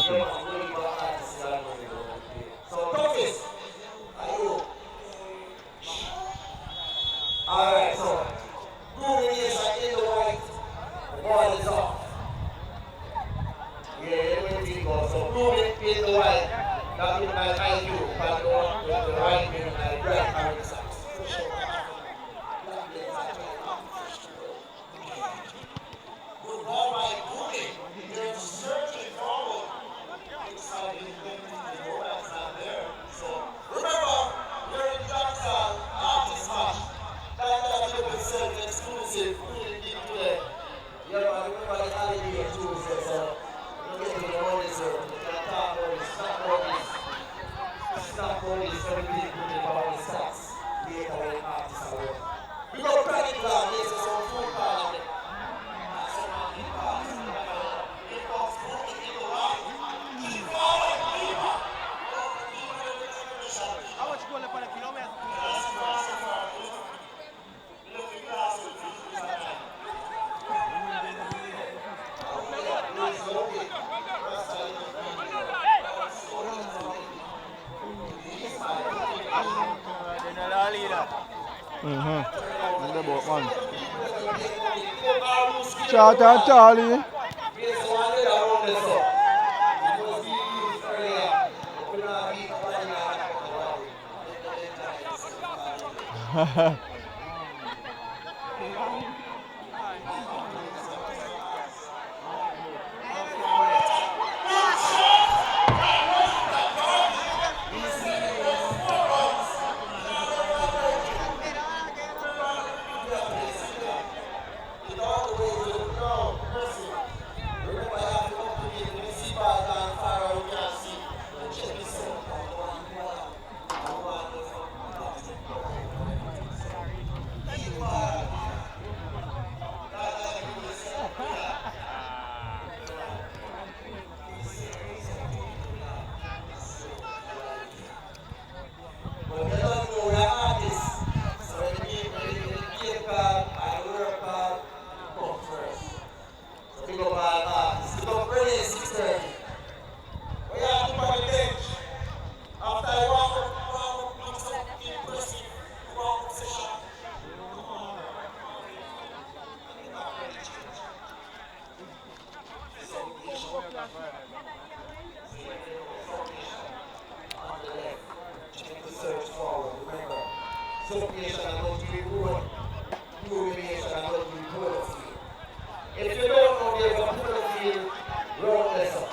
talking. So, toughest, are you? Alright, so, rumination in the white, the ball is off. Yeah, everything goes. So, rumin in the white, that means my IQ, but the white means my bright orange socks. For sure. Black days are trying to fish to go. Good ball by Booming. They're searching forward. Looks like the moment's not there. So remember, we're in Jackson Artist Match. That's the self-exclusive. Really deep today. Yeah, man, remember the holiday Tuesday, so we're getting the money, so we can talk about this, snap about this, very deep about the stats. Later when artists are working. We got Panic Land, this is our food parliament. The boat, man. Short and Charlie. Suffocation and not to be ruined. Rumination and not to be polo field. If you don't know there's a polo field, road lesson.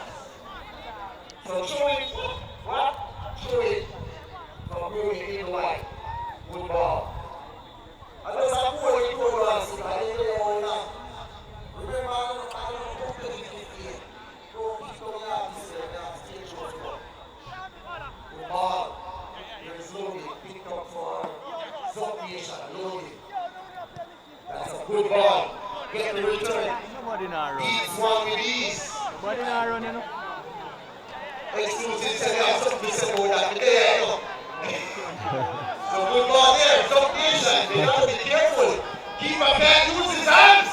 So show it, what? Show it from ruining in white. Good ball. I just have polo in polo and see, I didn't know all that. Remember, I don't know competitive here. Don't keep coming out this way, now stage show flow. Good ball. Here's Logan, picked up for Suffocation, Logan. That's a good ball. Get the return. Nobody not run. Eats one with ease. Nobody not run, you know. Exclusive tell you something about that today, you know. So good ball there, Suffocation. They have to be careful. Keeper can't use his hands.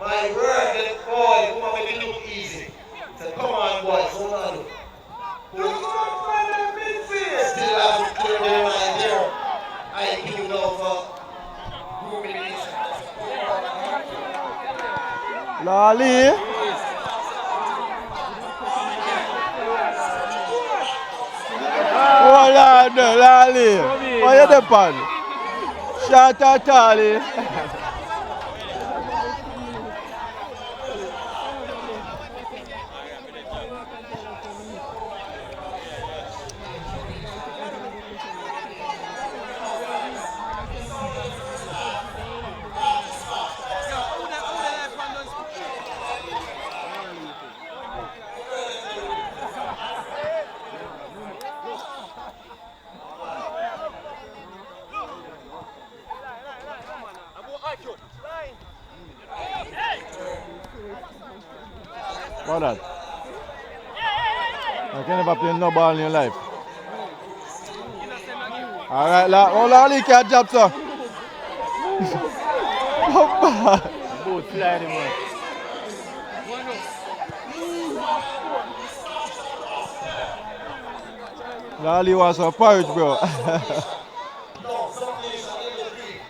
My word, that boy, who make it look easy. So come on, boys, hold on. Look at the midfield. Still has to clear their mind there. I give you love for rumination. Lali. Oh, Lord, Lali. Oh, you the pan. Short and Charlie. What that? You can never play no ball in your life. Alright, Lali can't jump, sir. Both flying him out. Lali wants some porridge, bro. No, some nation in the dream.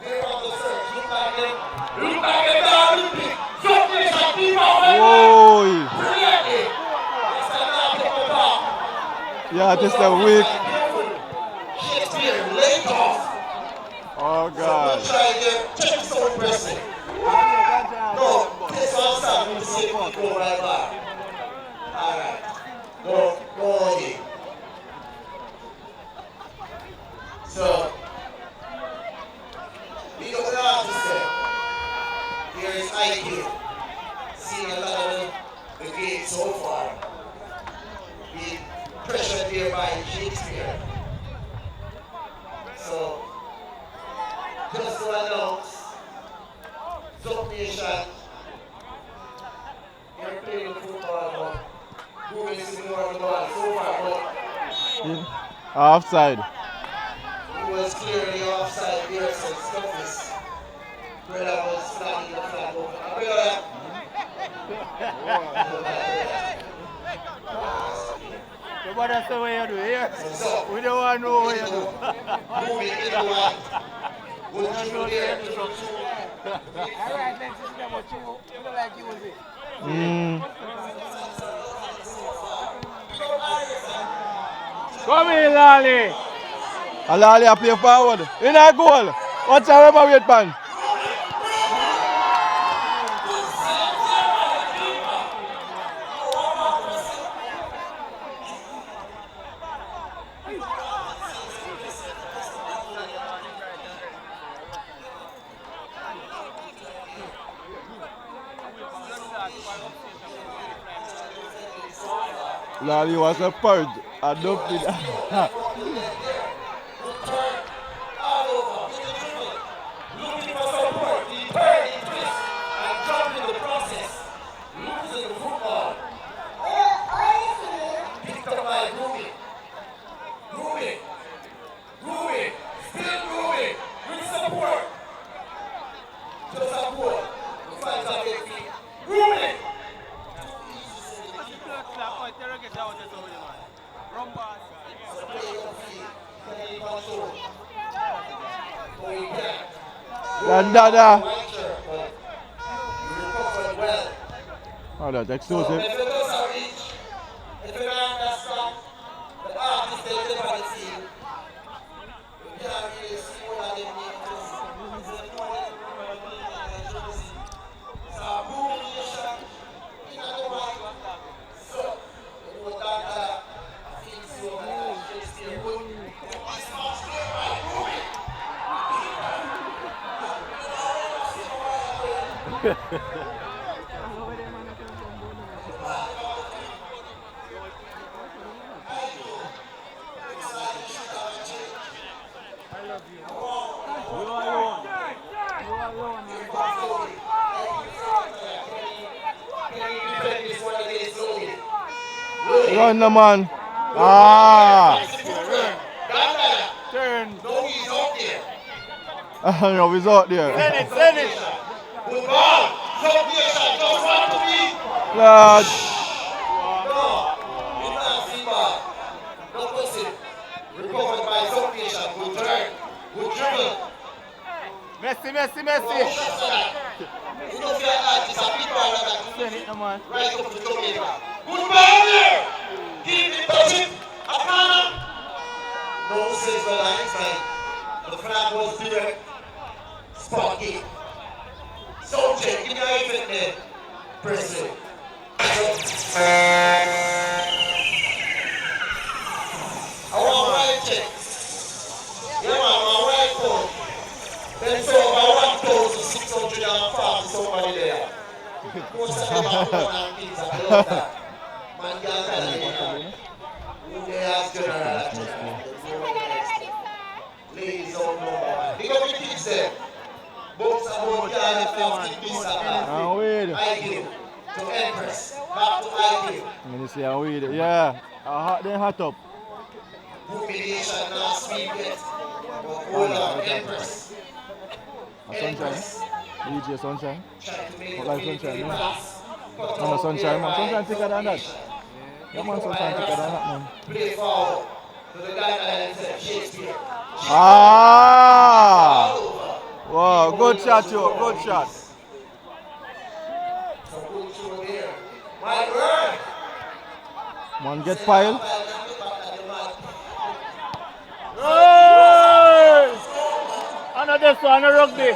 They're on the search. Look like them. Look like them down the pit. Some nation keep on Whoa. brilliantly. That's the now take the top. Yeah, just a week. Shakespeare, late off. Oh, So God. we'll try again. Check this out, Presley. No, this one start. We'll see if we go right back. All right. Go on in. So, we got an artist there. Here is IQ. Seen a lot of the game so far. Being pressured here by Shakespeare. So, just to announce, Zup Nation, you're playing football, but who is more on the ball so far, but Offside. he was clearly offside there, so Stuffis. Brother was flagging the flag over. Brother. Nobody say what you do here. So, We don't want to know what you do. moving inward. Would you do there to the two? Alright, let's just get what you don't like you was it. Come in, Lali. Lali a play forward. In a goal. What's our rubber weight pan? Lali was a purge. I don't think Looking for support, he turned, he twist, and jumped in the process. Losing the football. Picked up by Ruby. Still Ruby, with support. Just support. The fans are their feet. Ruby. So play your feet. Play control. Going back. Dada. White shirt, but you recovered well. Oh, that's So exclusive. if it doesn't reach, if you don't understand, the artist they live on the field, you can't really see what they mean. So boom nation, in the right. So you know that I think so that Shakespeare would. It's not clear by moving. Run the man. Ah. Turn. No, he's out there. No, he's out there. Send it. Good ball. Zup Nation just want to be. Lad. No, it's not free ball. No pussy. Recovered by Zup Nation. Good turn. Good dribble. Messi. You know, if you're like this, a big ball like that. Send it, no man. Right up to Jamaica. Good ball there. Keep it touching. A corner. No says the lines, man. The flag was direct. Spot kick. So check. Give me a effect there. Presley. I want right check. Yeah, man, my right foot. Then so about 1,640 somebody there. Most of them are women and kids, I love that. Man, girl, tell me, who they ask general. Ladies don't know about it. Big up the kids there. Books about girl, this and that. And weed. IQ to Empress. Back to IQ. I'm going to say and weed. Yeah. Then hot up. Humiliation not sweet yet. But hold on, Empress. A sunshine. DJ sunshine. Trying to make What the like field sunshine, really man? pass. Cut No, out sunshine, there man. by Sunshine thicker than that. Yeah, man, sunshine thicker than that, man. Play forward. to the guy that himself, Shakespeare. Ah! Wow, good shot, Joe. Good shot. So good through there. My word. One get pile. Hey! Another one, a rugby.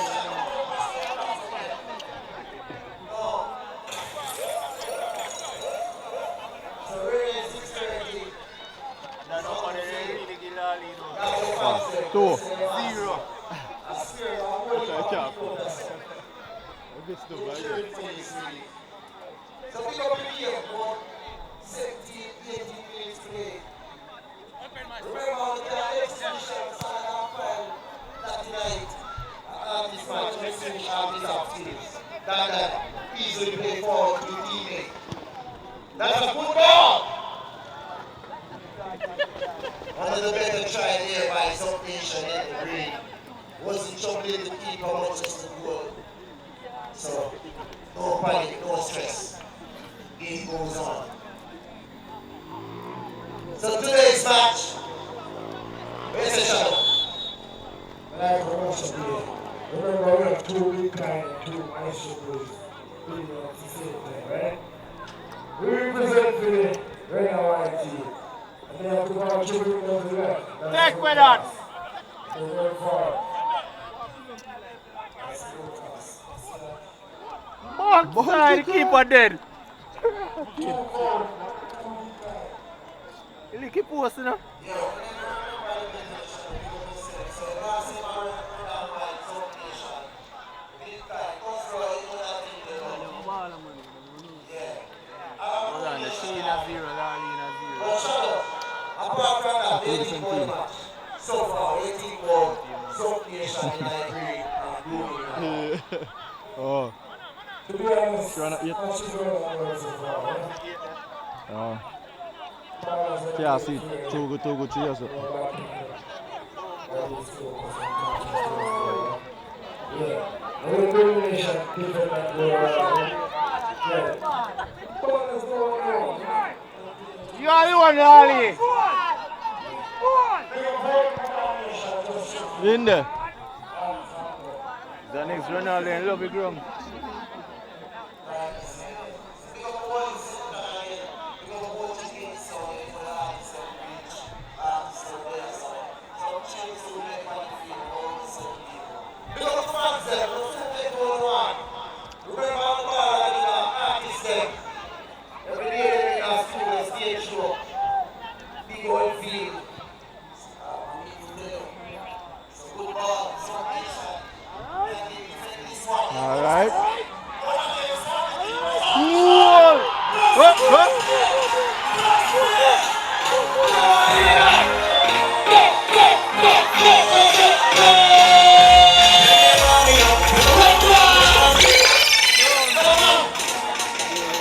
So really 6:30. Two. Zero. So we go here for 17, 18 minutes play. Remember, the next mission sign up file that tonight. This match, let's finish out these activities. That easily play forward to the teammate. That's a good ball. One of the better try there by South Nation in the green. Wasn't troubling the keeper, was just the goal. So, no panic, no stress. Game goes on. So today's match, where's the shadow? Like I also did. Remember, we have 2 big guys and 2 ice boys. We have to say that, right? We represent for the red and white team. And they have to go and 2 big guys to the left. Take with that. They're going forward. Box side, keeper dead. He'll keep posting now. Hold on, the Sheena 0, Darlene 0. Apart from that, 18 goal match. So far, 18 goal. South Nation in Liberia and Blue. Oh. To be honest, Trying to eat. that's just what I'm going so far, Oh. right? Yeah, see. Too good, cheers. Yeah. And the domination, people that go around. Yeah. What is going on? You are the one, Ali. In there. The next Ronaldo and Lovey Grum. All right.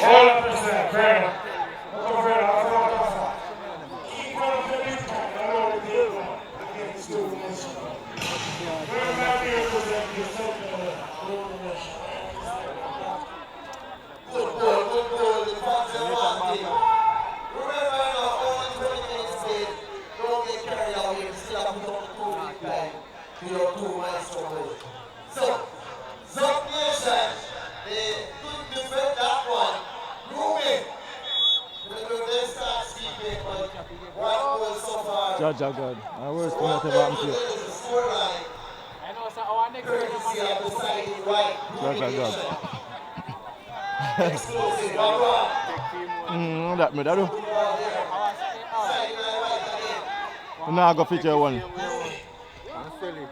Hold up a second, Colonel. Look over here, I'll go up. Keep on the big guy. I know what they're doing. Against the nation. We're not here to represent yourself in the nation. Good goal. The fans are wanting. Remember now, only 20 minutes played. Don't get carried away. We still have to put on the 2 big time to your 2 milestone goals. So, South Nation, they couldn't defend that one. Ruben, they start speaking, but 1 goal so far. Judge, God. I worse thing that ever happened to you. The scoreline. I know, so our next Courtesy of the side right. Judge, God. Explosive. One. That me, that do. Side right again. Now I go feature one. One silly.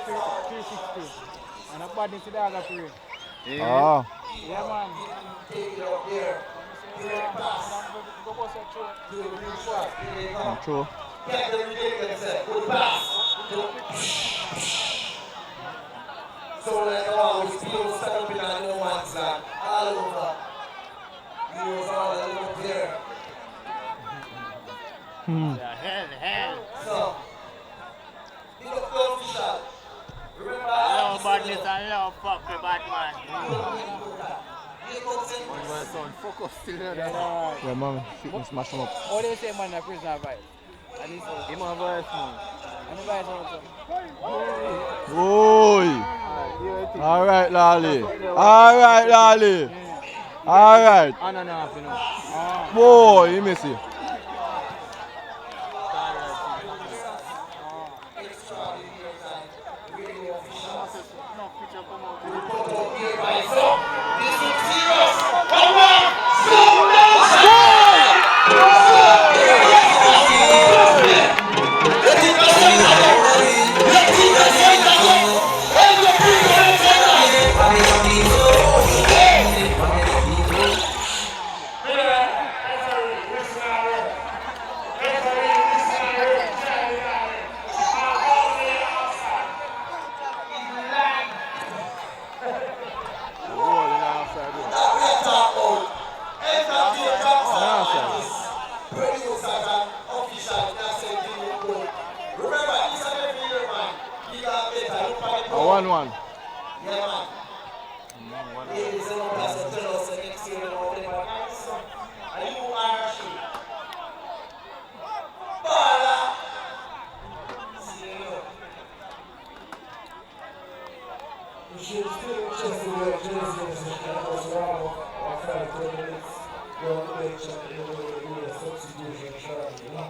360. And a body to the other three. Ah. Yeah, man. Take it up there. Go bust a throw. Do the blue shot. Here they come. True. Get the ridiculous. Good pass. So like always, people stand up in a no man's land. All over. He was all over there. Hell. So, big up the official. Remember, Love badness and love fuck with Batman. here comes in. My son, fuck up still. Yeah, man. Shoot me, smash him up. What do you say, man, a prisoner vibe? Him have a small. Oi. All right, Lally. All right, Lally. All right. On and off, you know. Boy, you miss it. A 1-1. You should still just do your jersey and was wrong after 10 minutes. You'll make sure you do a substitution shot, you know?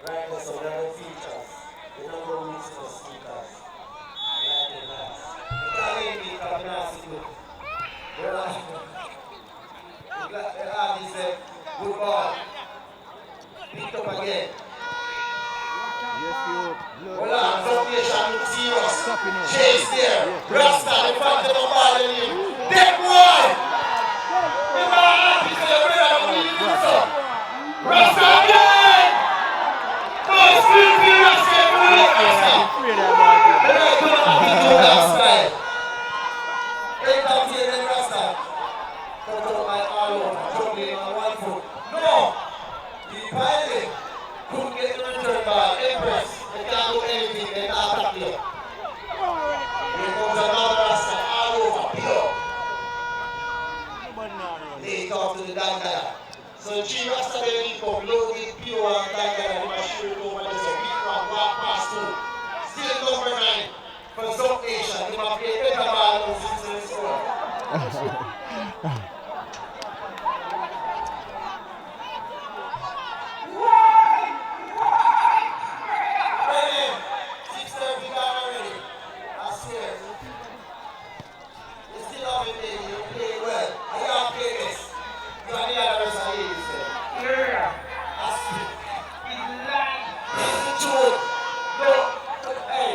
Right now, so we have the features. The number of weeks for speakers. I like it last. The Italian league have been asked to do. They have this good ball. Picked up again. Yes, you. Hold on, Zombation looks serious. Chase there. Rasta, the fact that I'm balling him. Dead boy! The man is the brother of the Rasta again! No, still be Rasta, Rasta! Rasta! Eight times here, then Rasta. Cut out my arm over, juggling on one foot. No! The pilot couldn't get the return ball. Empress, they can't do anything, they can't attack you. Here comes another Rasta, all over, pure. They talk to the Dandaya. So three Rasta they link up, loaded, pure, and Dandaya, they must shoot it over there, so beat one, walk past two. Still number 9 for Zop Nation, they must play better ball than since they score. Ready? 6:30 gone already. I swear. You still have it, baby. You play well. I can't play this. You are the others are here, you say. I swear. It's the truth. No. Hey.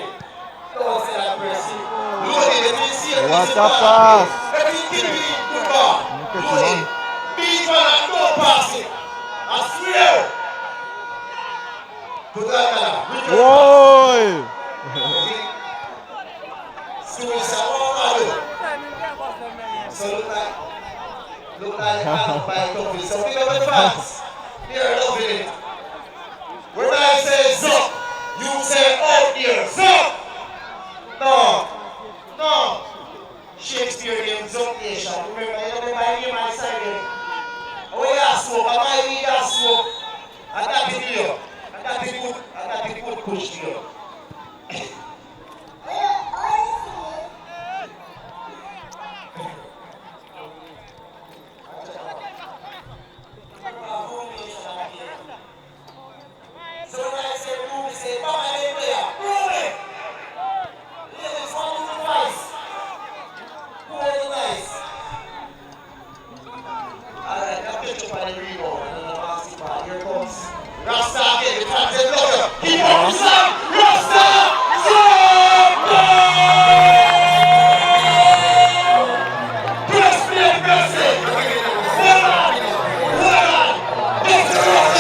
Don't say that person. Loaded. Let me see it. What a pass. Let me give me good ball. Loaded. Beat one and don't pass it. I swear. Good luck, Return. Boy. Suicide. What do? So look like Hannah by Toffee. So big up the fans. They're loving it. When I say Zuck, you say out here. Zuck! No. Shakespeare named Zuck Nation. Remember, you know my name I said it. Oh yeah, smoke. I might need that smoke. I got it here. I got the good push here. So when I say move, say, Mama, they play. Move it! Ladies, one to the vice. Move the nice. Alright, now pitch up on the rebound. And then the basketball. Here comes Rasta again. The fans, they love you. Keep up the sound. Rasta! Press play, press it. Hold on. Let's go.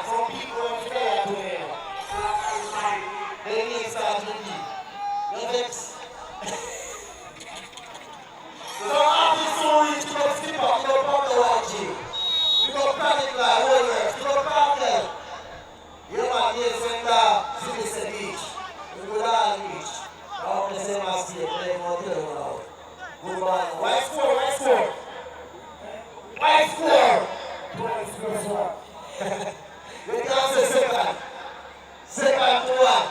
Some people Guess what? You can't say second. Second to one.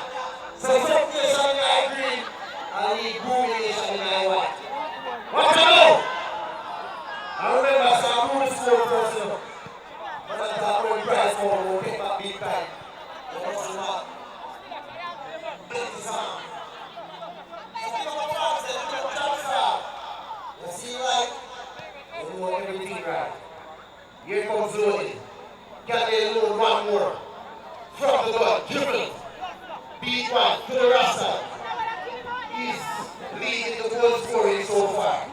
So some nation in I green and the Groovy nation in I white. What you know? I remember some Groovy score person. When I talk about price for we'll pick up big time. What's the matter? Get the sound. So pick up the fans and pick up the sound. You see right? You know everything right. Here comes Lodi. Can they load one more? From the gun, dribble. Beat one to the Rasta. He's leading the goal scoring so far.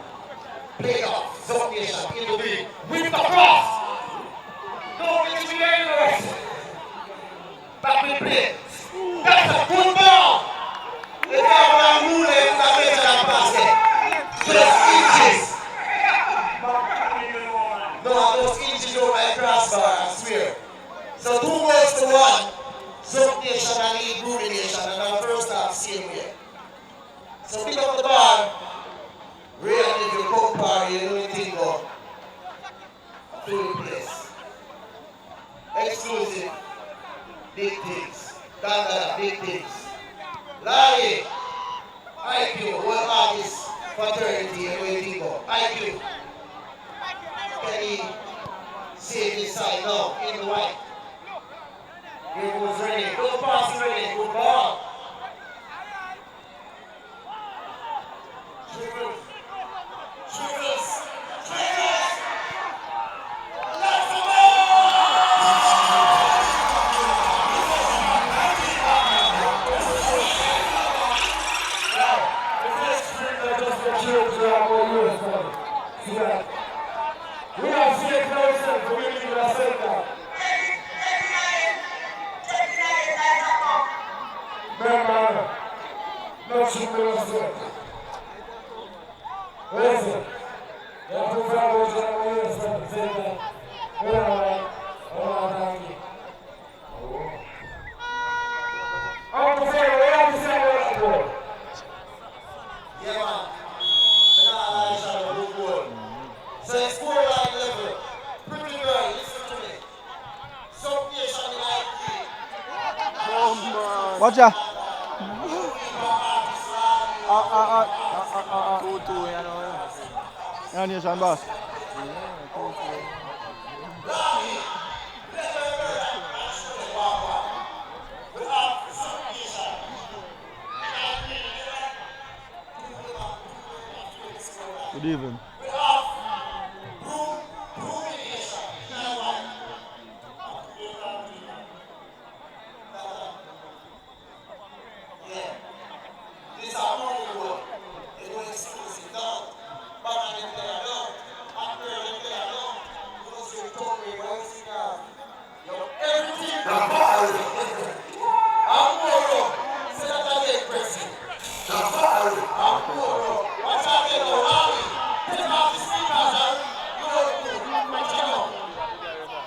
Play off, Zone Nation in the lead. With the cross. Don't get me anywhere. Back with play. That's a good ball. The guy will move it in the better than basket. Just inches. No, those inches over my crossbar, I swear. So 2 goals to 1. Zone Nation and lead Groovy Nation, and our first half same way. So pick up the ball. Really, if you come party, you know anything about to the place. Exclusive. Big things. Dandara, big things. Larry. IQ, one artist fraternity, you know anything about IQ. Can he save his side now in the white? Here goes Rennie. Good pass, Rennie. Good ball. Dribbles. Dribbles. Dribbles. Let's go! The next street that just got killed to our own US brother. See that? We have safe license, we need to accept that. Remember, not too many steps. Listen, you have to follow what you have to use for the same thing. We're all right. Hold on, thank you. I'm going to say, we have to say what I'm doing. Yeah, man. Banana Aisha, good goal. So it's score line level. Pretty girl, listen to me. Some nation in IQ. Watch out. 2-2, you know. Yeah, Nation boss. Good evening. This is our own goal. They don't exclusive down. Banana they play alone. Upper they play alone. You don't see Tony, you don't see everything. Amoro. Say that again, President. Amoro. Watch out there, Rally. Take off the speakers, you know, watch out.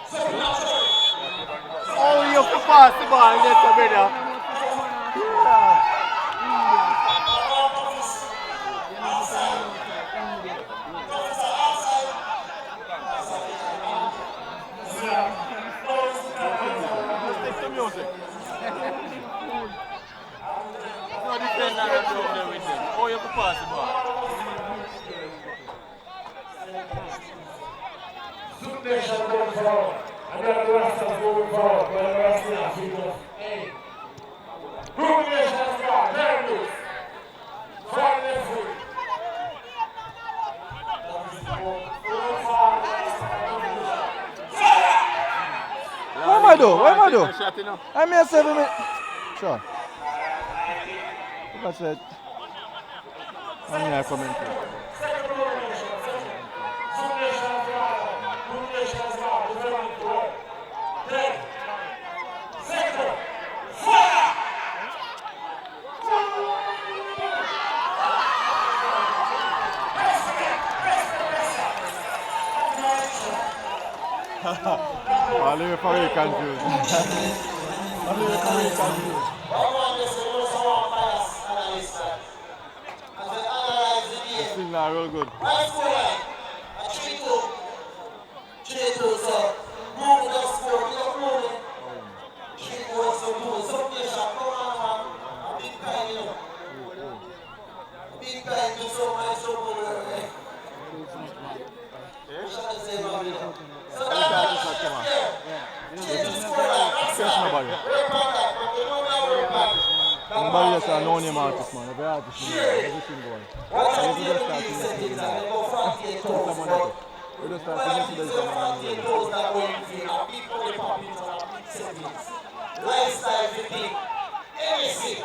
Second half, sorry. Oh, you have to pass the ball, that's a better. Music. No defender up there with them. Oh, you have to pass the ball. Zone Nation going forward. And then the rest of moving forward. But the rest of us, we just, hey. Groovy Nation has got very loose. Friday next week. What am I doing? What am I doing? Shot, you know. I'm here 7 minutes. Sure. That's it. I'm here coming. I'll leave it for you confused. I'll leave it for you confused. It's still not real good. Right score line. A 3-2. 3-2, so Groovy Barry. Barry just a no-name artist, man. Every artist, man. Everything going. And if you just start to listen to them, someone else. We just start to listen to them. Lifestyle fatigue. Anything.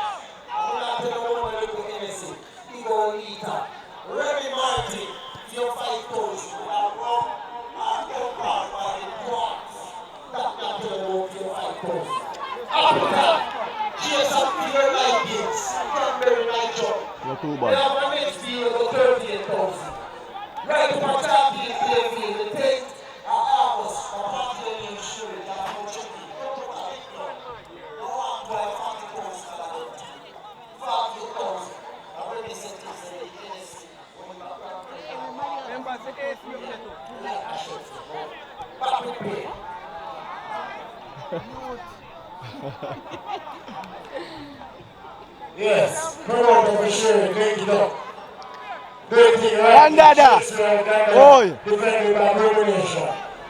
I'm not going to want to look at anything. He go eat up. Remy Martin, your fight coach, you are wrong. Your part by the dogs. That's not going to work your fight coach. After that, cheers up to your light games. Cranberry night job. You're too We bad. have a next deal of 38,000. Right up on top of the field, the take hours for party insurance. I'm not checking. Yes, promoter for sure, take it up. Great thing, right? And Dada. Oi. Defended by Rumination.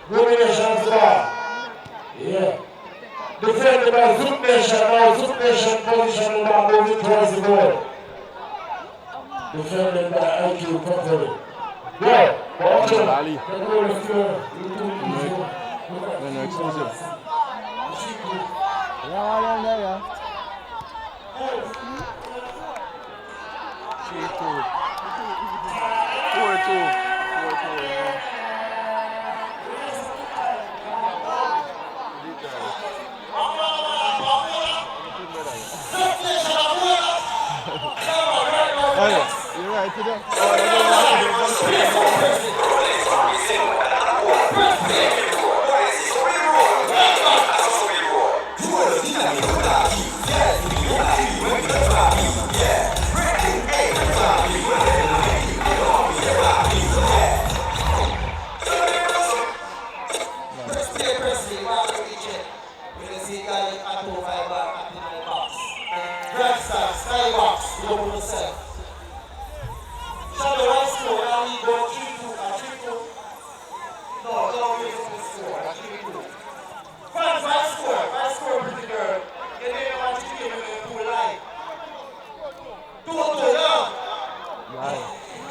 Rumination's ball. Yeah. Defended by Zoom Nation. Now Zoom Nation position the ball moving towards the goal. Defended by IQ Company. Yeah, watch out. Ali. The goal is here. Then exclusive. Yeah. 3-2. 4-2. 4-2, yeah. Hey, you're right today. Skybox, you don't want to say. Shadow, I score, now we go 3-2, 3-2. No, don't use the score, 3-2. Fans, I score pretty good. You didn't want to give me a cool life. 2-2 now. Lie.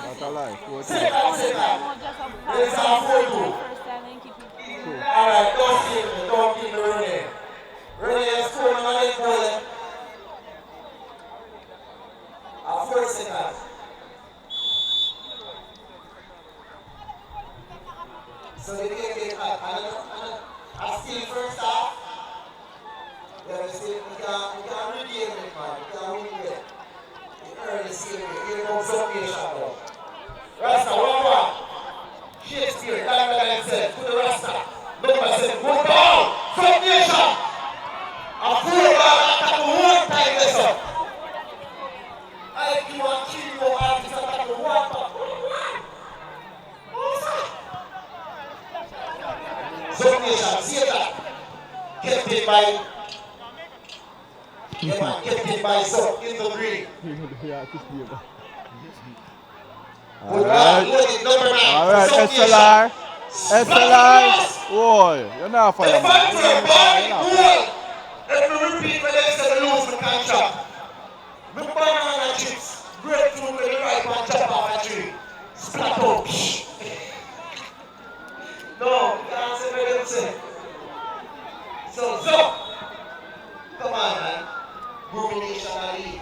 Not a lie. 4-2. Second. There's a 4-2. Alright, don't kill Rene. Rene has scored on the goal. 4 seconds. So the game get hot. I still first half. Yeah, we can regain it, man. We can win it. The early series. Here comes Subnation now. Rasta, 1-1. Shakespeare, Diamond himself to the Rasta. Number 7. Good ball. Subnation. A full ball attack one time this up. I do want to kill your artist attack the water. Subnation, see that? Kept it by Sub in the green. Alright, SLR. Boy, you're not for The them. factor by let me repeat when they said lose the contract. The banana chips, breadfruit with the right one chop off a tree. Splat up. No, you can't say what them say. So, come on, man. Rumination and lead.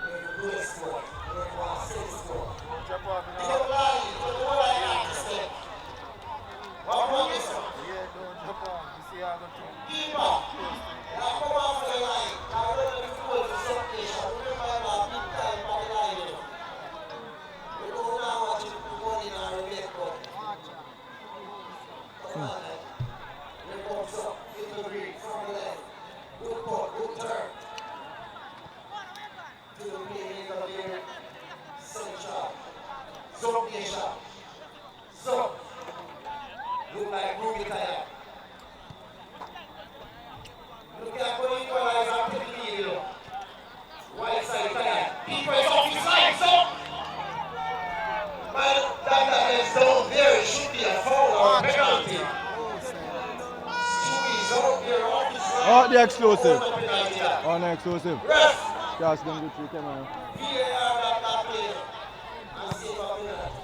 We're good score. We're going to score. You don't lie. You don't know what I have to say. What wrong is it? Yeah, don't jump on. You see how I got to. Keep up. Now come off the line. I run the field to Subnation. Remember that big time by the line. We don't now watch it going in our red cup. Come on, man. Here comes up in the green from the left. Good putt, good turn. To the beginning of their central. Subnation. Sub. Look like Ruby Tire. Look at what equalize and take the lead. White side Tire. People is off his line, so. Man, that is down there. It should be a foul or a penalty. Chewy's out there off his line. Oh, the exclusive. Hold up penalty that. Oh, no exclusive. Ref. Just them good three camera. VAR that play. And save a penalty.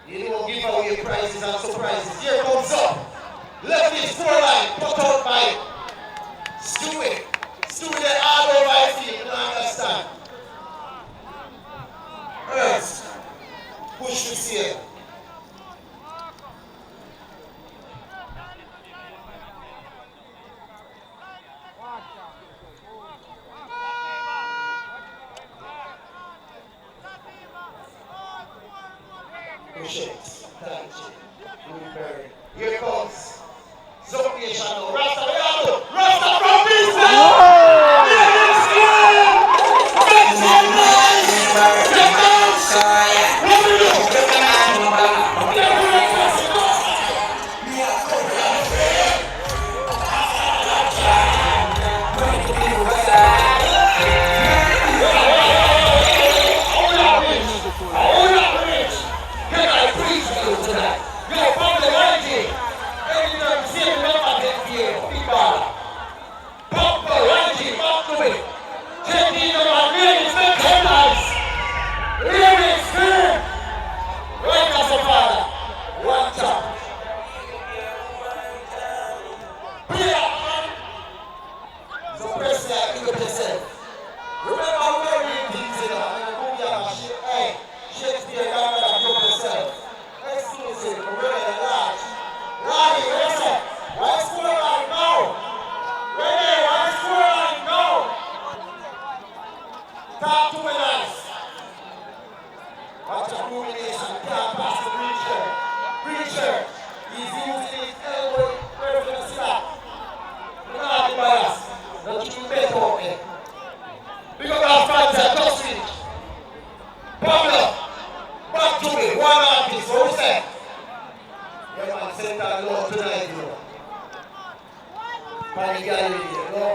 You don't give away prizes and surprises. Here comes up. Left his scoreline. Put out by Stewie. Stewie they all over I feel. You don't understand. Ernst. Push the seal. Push it. Touch it. Blueberry. Here comes Zone Nation now. Rasta Yalo. Rasta from business. Yeah, it's good. Make some noise. Make noise. What do you do? Can I preach to you tonight? Yo, Pablo Rangi. Anytime you see me, I'm against you. Big baller. Pablo Rangi, back to me. Check in on my lyrics, make headlines. Lyrics, good. Right as a father. One shot. Play up, man. So press that, you yourself. Remember how we read things in there. And go down and shit. Hey, Shakespeare, you gotta do yourself. Exclusive, ready, large. Larry, listen. Why score line now? Ready, why score line now? Talk to me nice. Watch your rumination. Can't pass the Breacher. Breacher. He's using his elbow. Where for the slap? You're not the bias. Don't you bet on me. Big up our fans at Dustin. Pablo. Back to me. One artist. What we say? Yeah, man, send that Lord tonight, you know. Panic gallery, you know.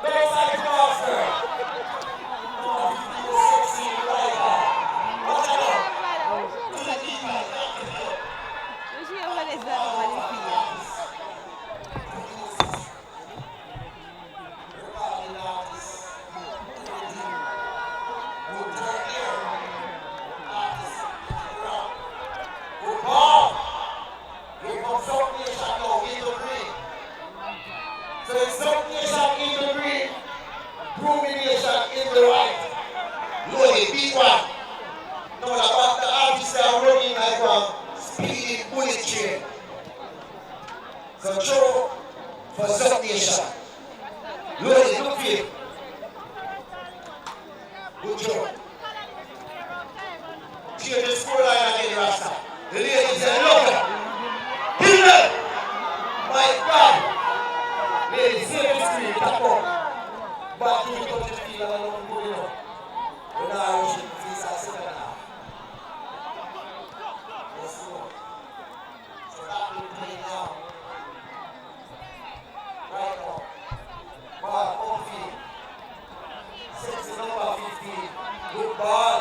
No side master. No, sexy rider. Watch out. Good ball. Here comes South Nation now in the green. So it's South Nation in the green, Groovy Nation in the right. Loaded, big one. Now the artists are running like a speeding bullet train. So throw for South Nation. Loaded, look here. Good job. Change the scoreline again, Rasta. The ladies are looking. Kill them! My God! Ladies, see the screen, tap up. Back to the country field and I'm going up. We're not rushing, please, I sit down. Let's go. So that will play now. Right now. Ball, on field. Sexy number 15. Good ball.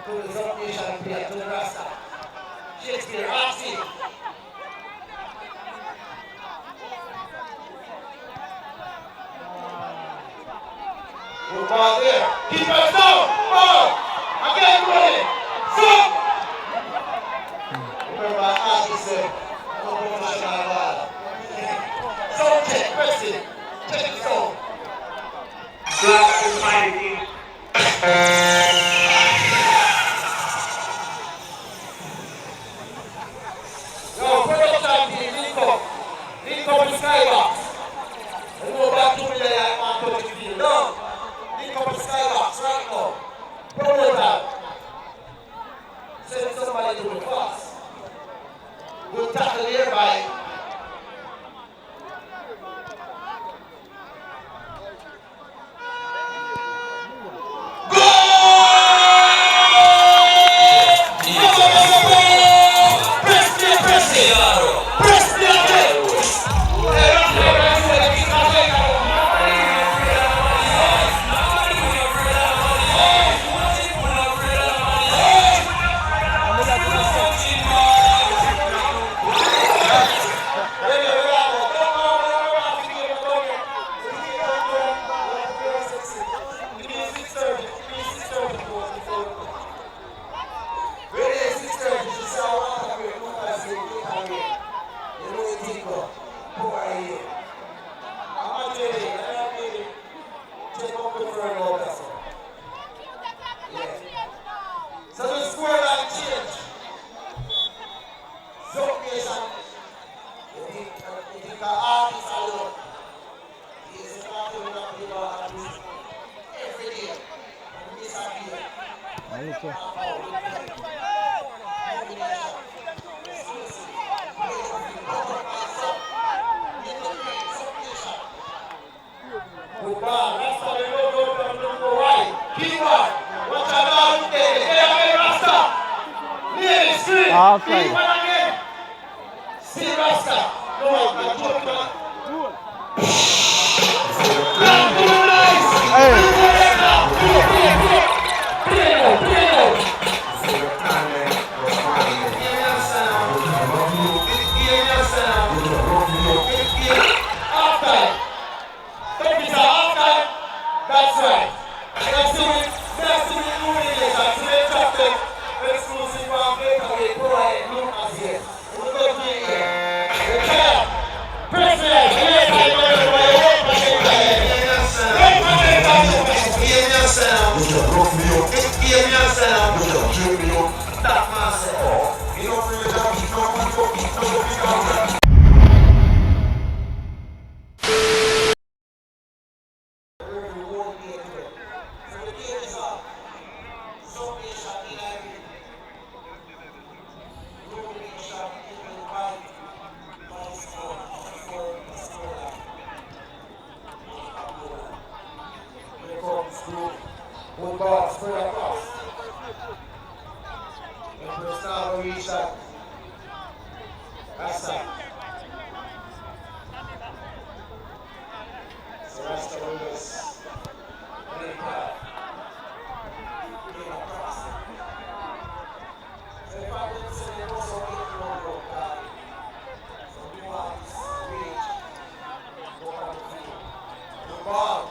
To the South Nation player, to the Rasta. Shakespeare, Roxy. Good ball there. Keep us down. Ball. Again, running. Stop. Remember, I asked you, no professional ball. Sound check, press it. Check the sound. Black and fighting. Yo, production team, link up. Link up the skybox. And go back to me there, I'm on touch with you. No. Link up the skybox right now. I look so. Good ball. That's how they go right. Keep up. Watch out now. Get away, Rasta. Near the screen. Offside. Keep on again. See Rasta. No, I'm joking. That's right. That's it. That's it. That's it. Exclusive one. Go ahead. Look at here. Look at here. President. Give me a sound. Give me a sound. That's myself. You don't really know. You don't know. Good ball, spread across. And press now to reach that. That's that. So that's the windows. And then back. Get across. So if I didn't say they also get the road broke down. So do all this reach. Go on the field. Good ball.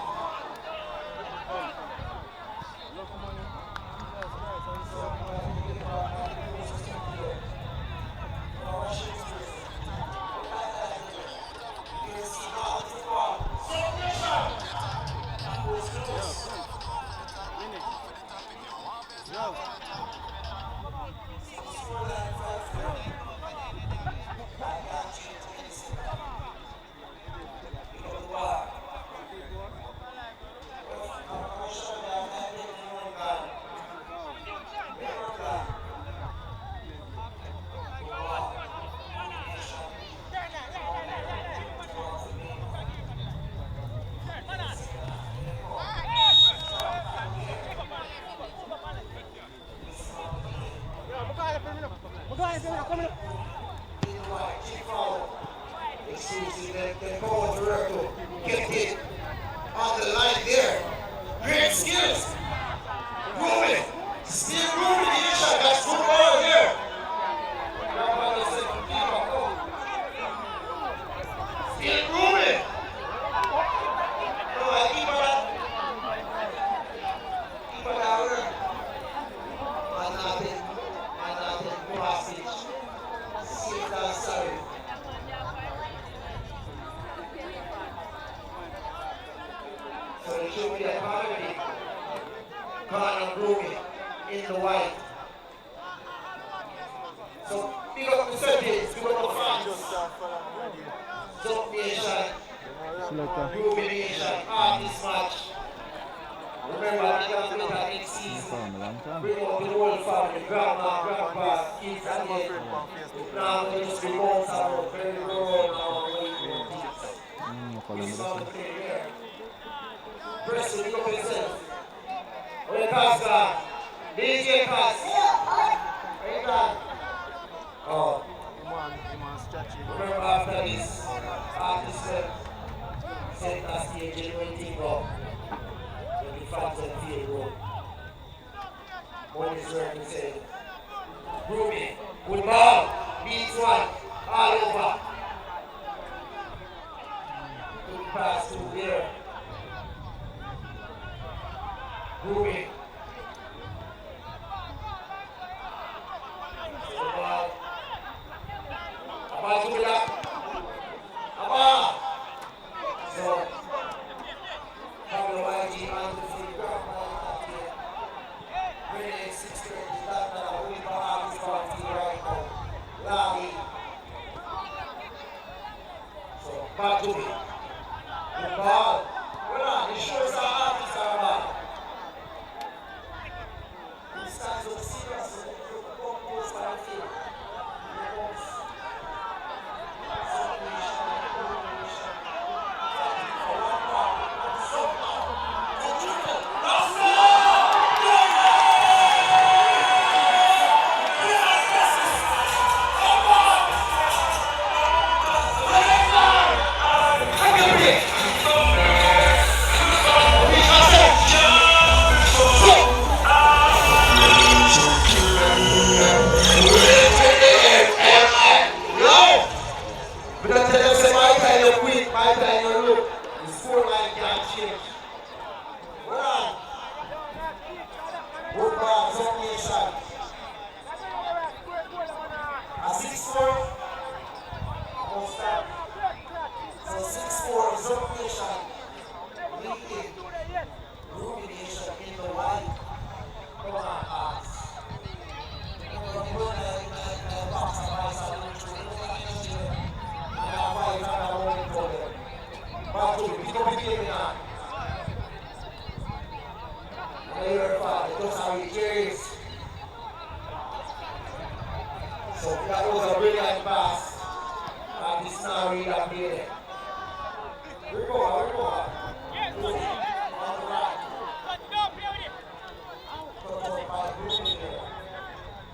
The ball director kept it on the line there. Great skills. Moving. Still moving the shot. That's good ball there. Still moving. No, I keep on that. Keep on that work. Nothing. Passage. Sit down, sorry. So it should be a economy. Connor Broomy in the white. So big up the settings, big up the fans. Zop Nation, Broomy Nation, artist match. Remember, we got to look at next season. Bring out the whole family, grandma, grandpa, kids and kids. Now we just be bones out, very road now, this is how to play here. Preston, look at yourself. Where Casca? DJ Casca. Where you gone? Oh. Remember after this, artist center stage, genuine thing up. When the fans on the field road. What is there to say? Broomy, good ball, beats one, all over. Good pass through there. Broomy. Good ball. Abba, good luck. Abba. So, Pablo YG on the field. Brilliant 6-30. That's not a whole lot of field right now. Larry. So, back to me. Good ball. Hold on, the shows are artists are ball. Mary James. So that was a brilliant pass. And it's now really a minute. Recover. On the right. Cut out by Brooklyn there.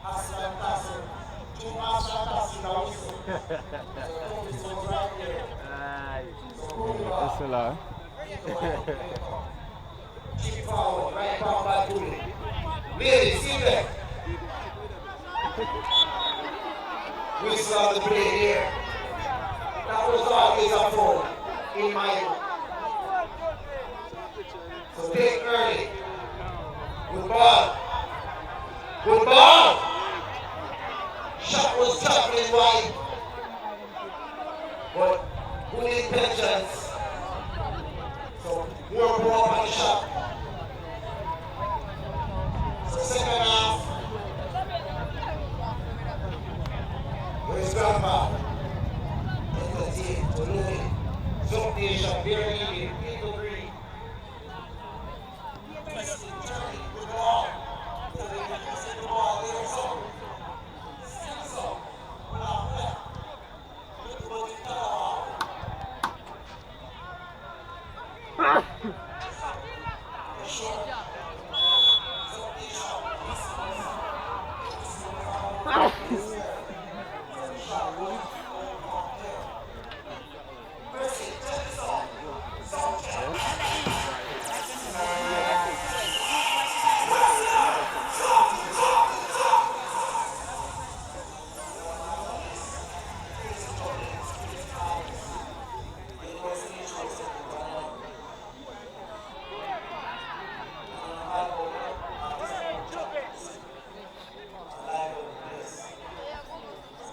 Hassan Tassim. Two Hassan Tassim now whistle. So Thomas was right there. So That's a lie. Keep forward, right back by Brooklyn. Lady, see there. Whistle on the play here. That was always a foul in my book. So take early. Good ball. Shot was tapping wide. But good intentions. So more ball on the shot. So second half. Where's Grandpa? Entertain to Louis. Zone Nation, very easy. People green. Pressing, turning, good ball. So they can press the ball there. So, now left. Look what you got off. Short. Zone Nation.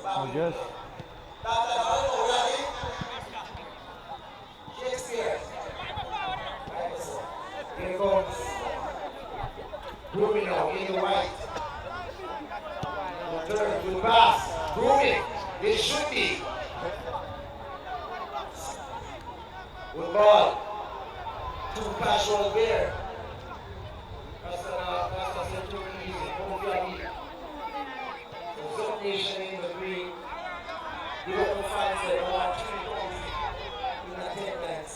I guess. Shakespeare. Here comes Rubino in the right. The third, good pass. Rubin, it should be. Good ball. Two pass right there. That's too easy. Zone Nation in the green. You don't find that I want 3 points in attendance.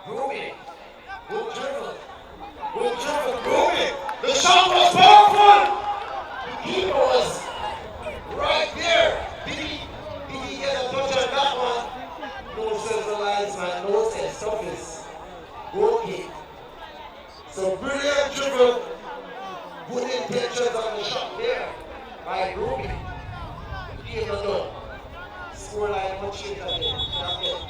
Rubin, good dribble. Rubin, the shot was powerful. The keeper was right there. Did he get a touch on that one? No sense of linesman, no sense, toughest. Goal kick. So brilliant dribble, good intentions on the shot there by Rubin. Game not done. Scoreline much later again. Not yet.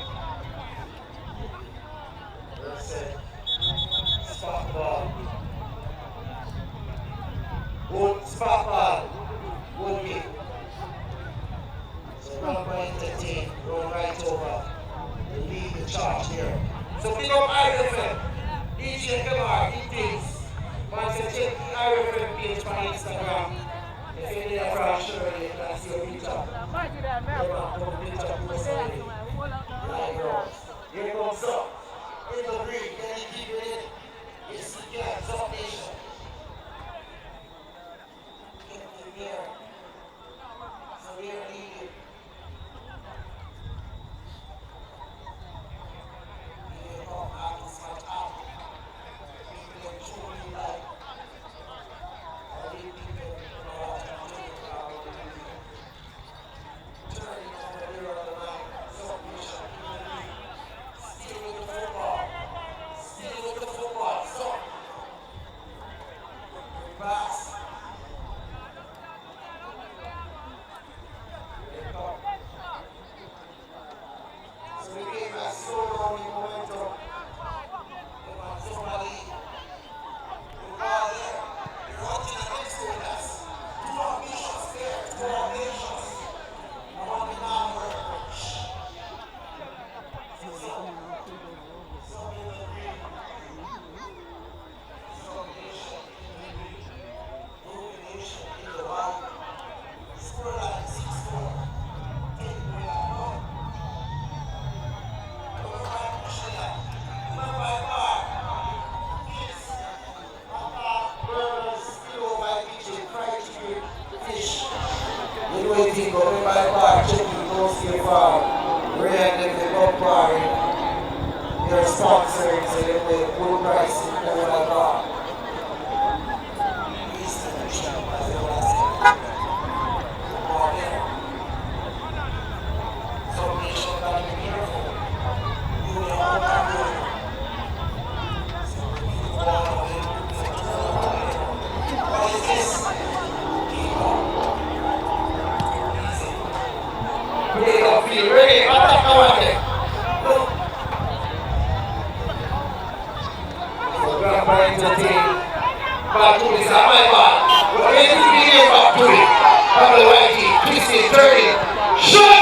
That's it. Spot ball. Good spot ball. Good kick. So run by entertain, run right over. They lead the charge here. So pick up IFM. DJ Kamar, he thinks. Once you check the IFM page on Instagram, if you're there from Shirley, you can see a picture. Here comes up. In the green, can you keep it in? Yes, you can. Zone Nation. Get in there. So they're leading. Here comes Atlas Mike out. People are truly like. All these people are turning over there. most of Red and the Buckberry, they're sponsoring, so they pay full price in Canada. So we should not be careful. You will all not do it. What is this? Play the field, ready, attack over there. So grab by entertain. Back to this, my ball. We're ready to begin back to it. Pablo Whitey, twist it, turn it. Shot!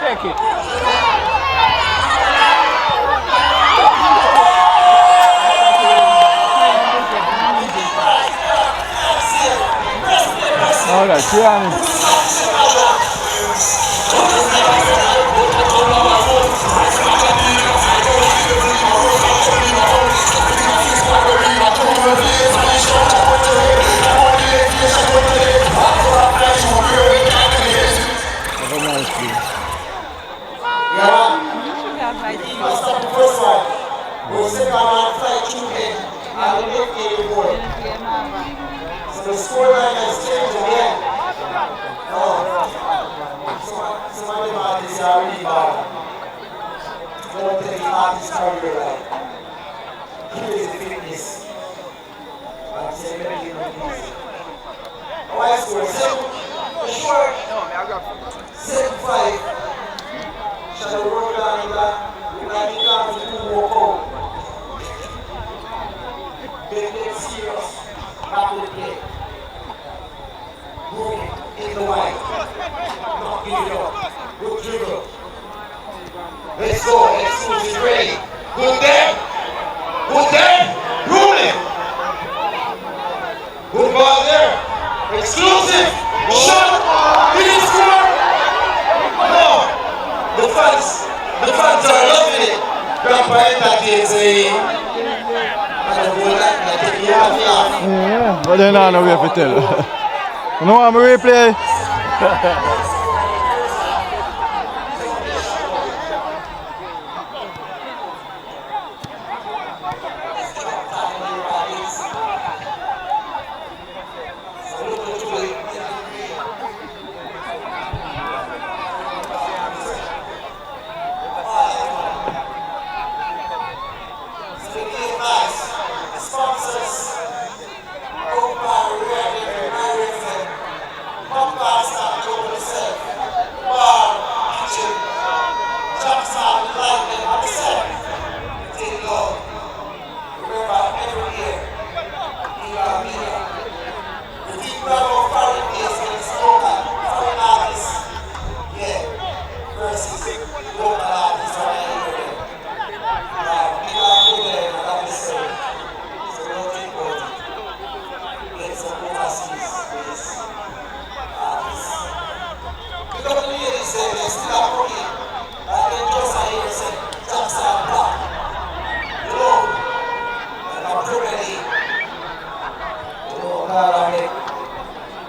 Take it. All right, The scoreline has changed again. Somebody bought this already bought. Don't take the artist career right. crazy fitness. I'm saying, maybe you know this. Oh, I scored 7, for sure. 7-5. Shall we roll down the back? We might be down to 2 walk out. Make it serious. Back with play. Moving in the wide. Not give it up. Good dribble. Let's go. Exclusive ready. Good there. Good there. Ruling. Good ball there. Exclusive. Shot. Did he score? No. The fans are loving it. Grandpa entertains saying, and the whole lot like taking you off laugh. Yeah, but then I know we have to tell. You know I'm a replay.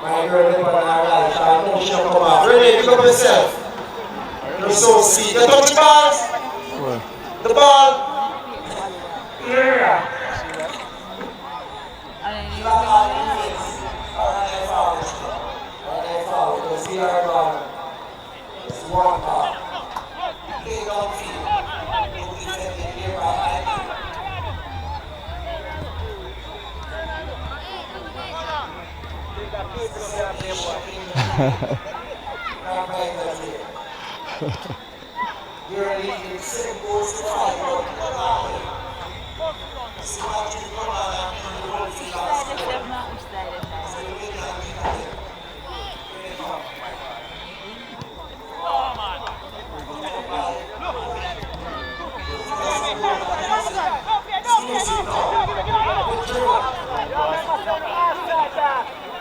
My girl live on her life. I know she'll come out. Really, pick up yourself. You're so sweet. You touch the balls? The ball? Yeah. See our ball. It's one ball. Play downfield. You defend it here by you're leading 7 goals to 5. See what you come on and you won't feel last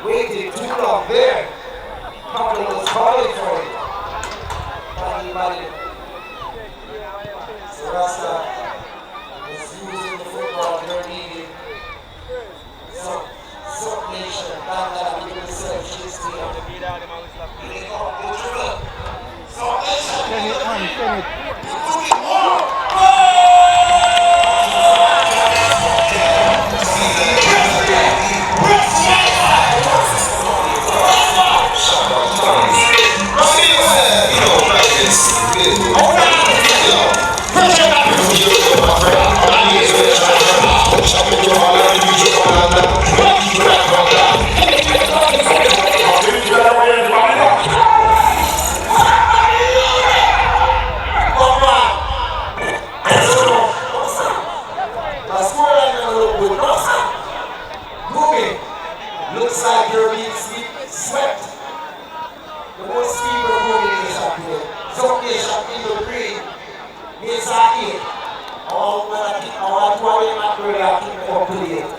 waited too long there. Company was calling for it. Body. So Rasta was using the football they're needing. Some nation, Bangla, give himself Shakespeare. They go, they dribble. Some nation, looking more. Looks like you're being swept. The most people moving in the shop here. Some nation in the green. Means I all when I keep our 20 macro, I keep it up to date.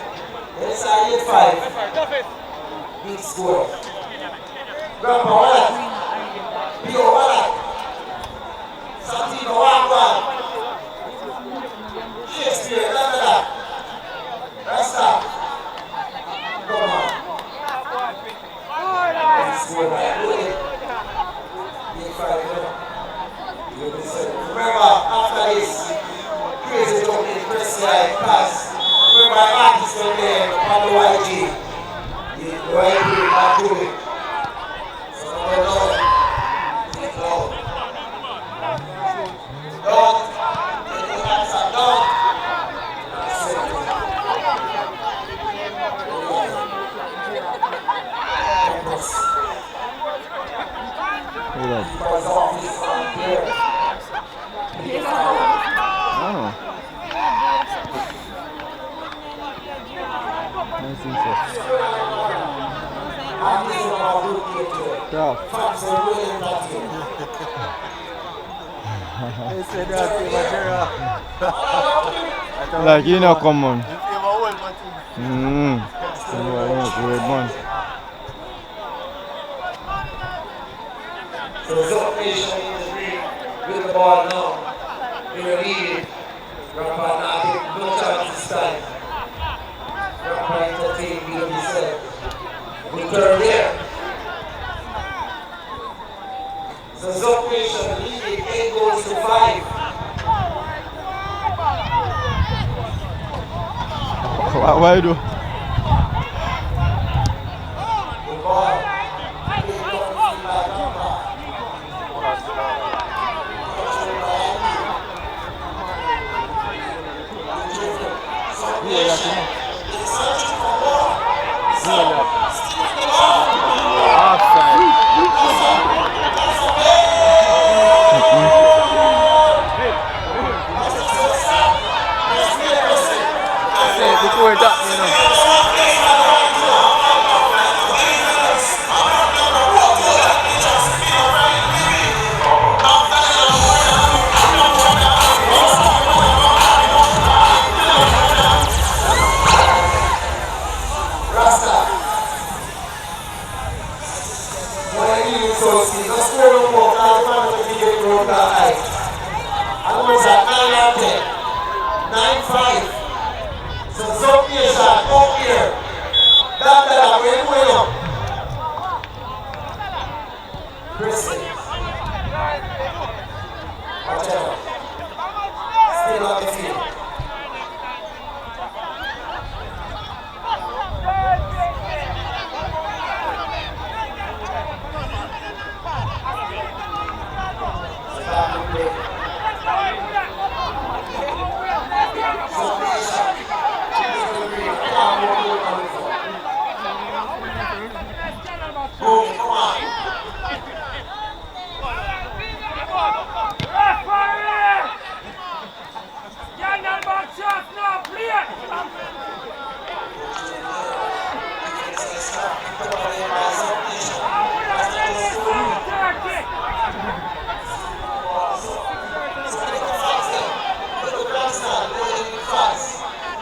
Then it's 8-5. Big score. Grandpa, what? Pio, what? Santino, what? Shakespeare, that. Rasta. Come on. Score that way. Big 5. Remember, after this crazy talk in press live pass, remember artists were there on the YG. The YG not doing it. So don't. Don't. Take your hands up, don't. I think so. And this is our good game to it. Yeah. Fans are really not here. They said that favor Gerard. Like, you know, come on. In favor all my team. Great man. So Zup Nation in the green with the ball now. They're leading. Rapper not taking no chance this time. Rapper entertaining himself. Good turn there. So Zup Nation leading 8 goals to 5. Why do? Good ball. Big touch by Rapper. Before that, you know. Rasta. When you so see, the score no more. Now the man will be getting rolled out high. And was at 9-10. 9-5. So Zup Nation out here. That we're going up. Pressing. Watch out. Still on the field. Stop the play. Zup Nation. Choose the green. Come on, boom, come on.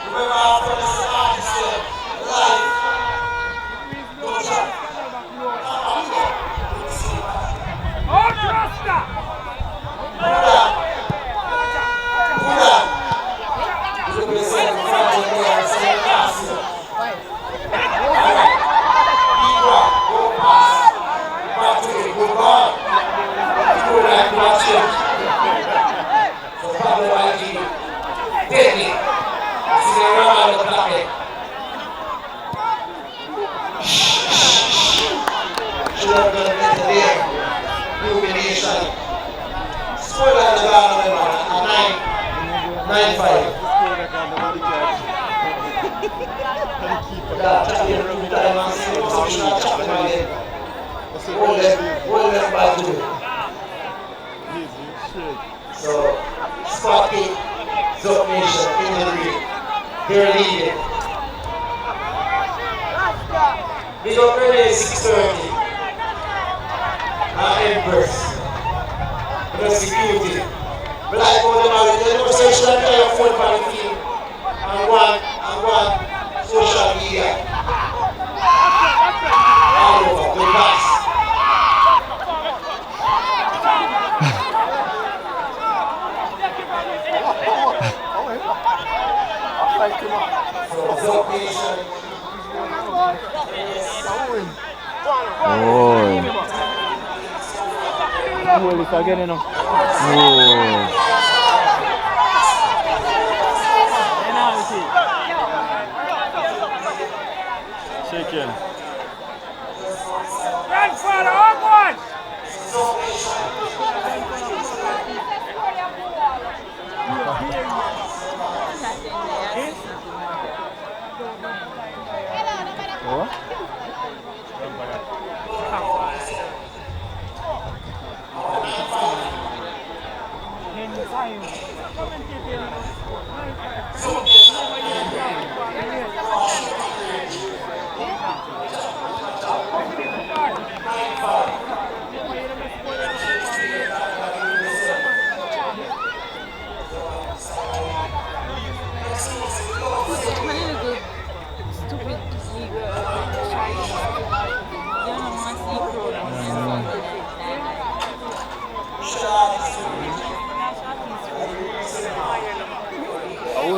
Remember after the start, life. So, Sparky, Zup Nation in the lead. They're leading. Big up early 6:30. Empress. The security. But like all them out there, no social media phone for the field. And one social media. All over, the pass. So Zup Nation. Well, if I get enough. Chicken. Grandfather, on one!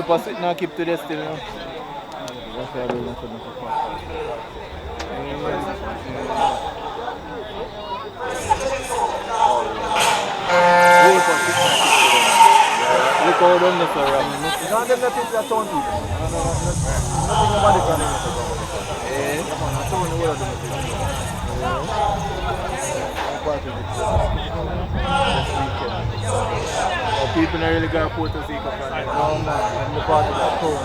Super sit now keep to this still. You know? That's why I don't know for Look how them the sir. It's not them that people are town people. Nothing nobody can do. Eh? I'm showing the world them people. Oh, people not really gonna put us in the No man, I'm the part of that town.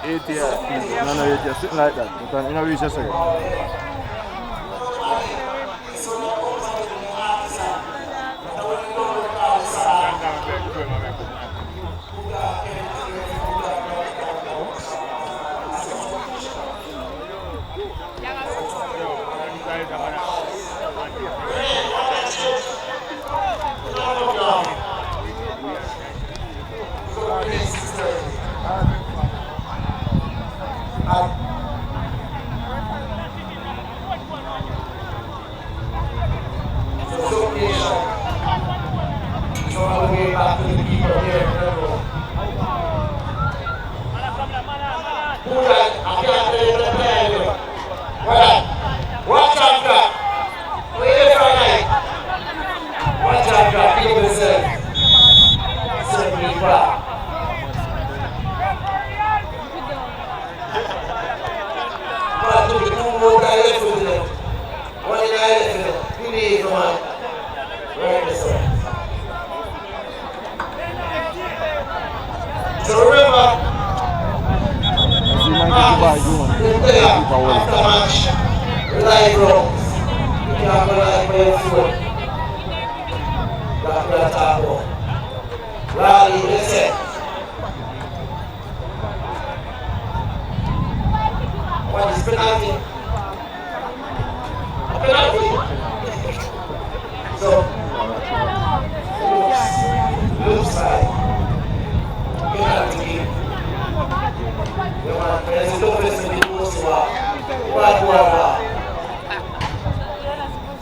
ATS people. No, you're just sitting like that. You can't reach a second.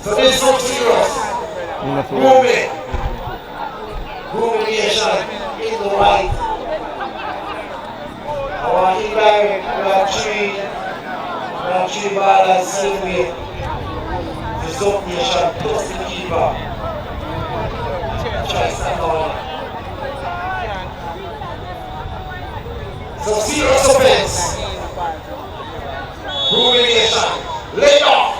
So this is so serious. Movement. Rumination in the white. Our indirect, we have three ballers same way. The subnation plus the keeper. Try stand on. So serious offense. Rumination. Lay off.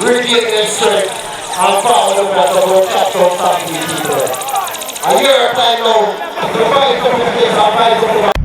regain their strength and follow the rest of our capture some people. A year time now, the fight up in the place and fight up